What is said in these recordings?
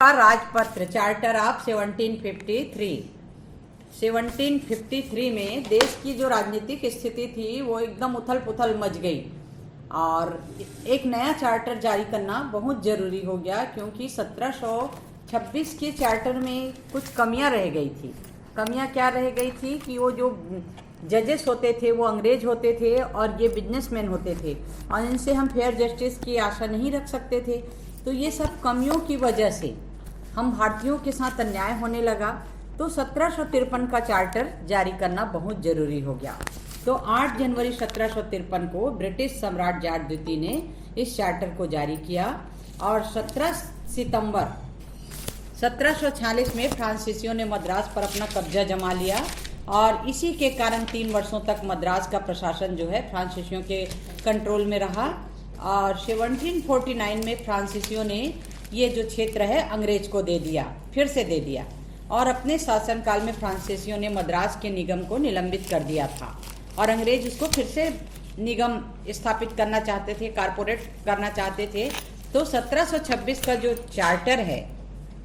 का राजपत्र charter of 1753 में देश की जो राजनीतिक स्थिति थी वो एकदम उथल पुथल मच गई और एक नया चार्टर जारी करना बहुत जरूरी हो गया, क्योंकि 1726 के चार्टर में कुछ कमियां रह गई थी। कमियां क्या रह गई थी कि वो जो जजेस होते थे वो अंग्रेज होते थे और ये बिजनेसमैन होते थे और इनसे हम फेयर जस्टिस की आशा नहीं रख सकते थे। तो ये सब कमियों की वजह से हम भारतीयों के साथ अन्याय होने लगा, तो 1753 का चार्टर जारी करना बहुत जरूरी हो गया। तो 8 जनवरी 1753 को ब्रिटिश सम्राट जॉर्ज द्वितीय ने इस चार्टर को जारी किया और 17 सितंबर 1746 में फ्रांसीसियों ने मद्रास पर अपना कब्जा जमा लिया और इसी के कारण 3 वर्षों तक मद्रास का प्रशासन जो है फ्रांसीसियों के कंट्रोल में रहा और 1749 में फ्रांसीसियों ने ये जो क्षेत्र है अंग्रेज को दे दिया, फिर से दे दिया और अपने शासनकाल में फ्रांसीसियों ने मद्रास के निगम को निलंबित कर दिया था और अंग्रेज उसको फिर से निगम स्थापित करना चाहते थे, कारपोरेट करना चाहते थे। तो 1726 का जो चार्टर है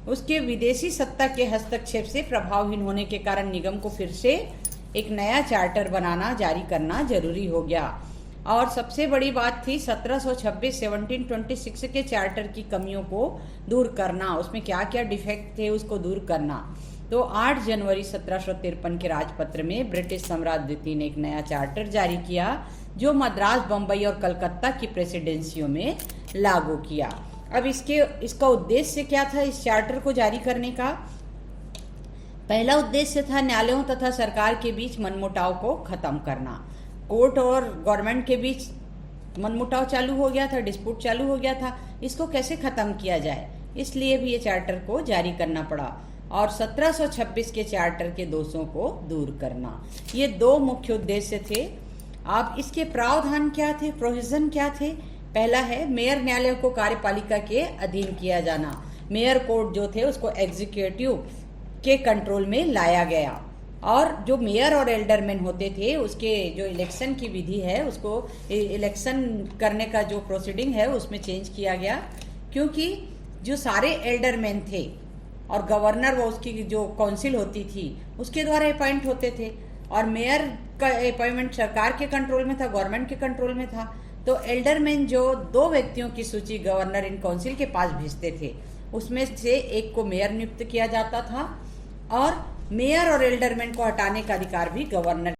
उसके विदेशी सत्ता के हस्तक्षेप से प्रभावहीन होने के कारण निगम को फिर से एक नया चार्टर बनाना, जारी करना जरूरी हो गया। और सबसे बड़ी बात थी 1726 के चार्टर की कमियों को दूर करना, उसमें क्या क्या डिफेक्ट थे उसको दूर करना। तो 8 जनवरी 1753 के राजपत्र में ब्रिटिश सम्राट द्वितीय ने एक नया चार्टर जारी किया जो मद्रास, बम्बई और कलकत्ता की प्रेसिडेंसियों में लागू किया। अब इसका उद्देश्य क्या था इस चार्टर को जारी करने का? पहला उद्देश्य था न्यायालयों तथा सरकार के बीच मनमुटाव को खत्म करना। कोर्ट और गवर्नमेंट के बीच मनमुटाव चालू हो गया था, डिस्प्यूट चालू हो गया था, इसको कैसे खत्म किया जाए, इसलिए भी ये चार्टर को जारी करना पड़ा। और 1726 के चार्टर के दोषों को दूर करना, ये 2 मुख्य उद्देश्य थे। अब इसके प्रावधान क्या थे, प्रोविजन क्या थे? पहला है मेयर न्यायालय को कार्यपालिका के अधीन किया जाना। मेयर कोर्ट जो थे उसको एग्जीक्यूटिव के कंट्रोल में लाया गया और जो मेयर और एल्डरमैन होते थे उसके जो इलेक्शन की विधि है उसको इलेक्शन करने का जो प्रोसीडिंग है उसमें चेंज किया गया, क्योंकि जो सारे एल्डरमैन थे और गवर्नर वो उसकी जो काउंसिल होती थी उसके द्वारा अपॉइंट होते थे और मेयर का अपॉइंटमेंट सरकार के कंट्रोल में था, गवर्नमेंट के कंट्रोल में था। तो एल्डरमैन जो 2 व्यक्तियों की सूची गवर्नर इन काउंसिल के पास भेजते थे उसमें से एक को मेयर नियुक्त किया जाता था और मेयर और एल्डरमैन को हटाने का अधिकार भी गवर्नर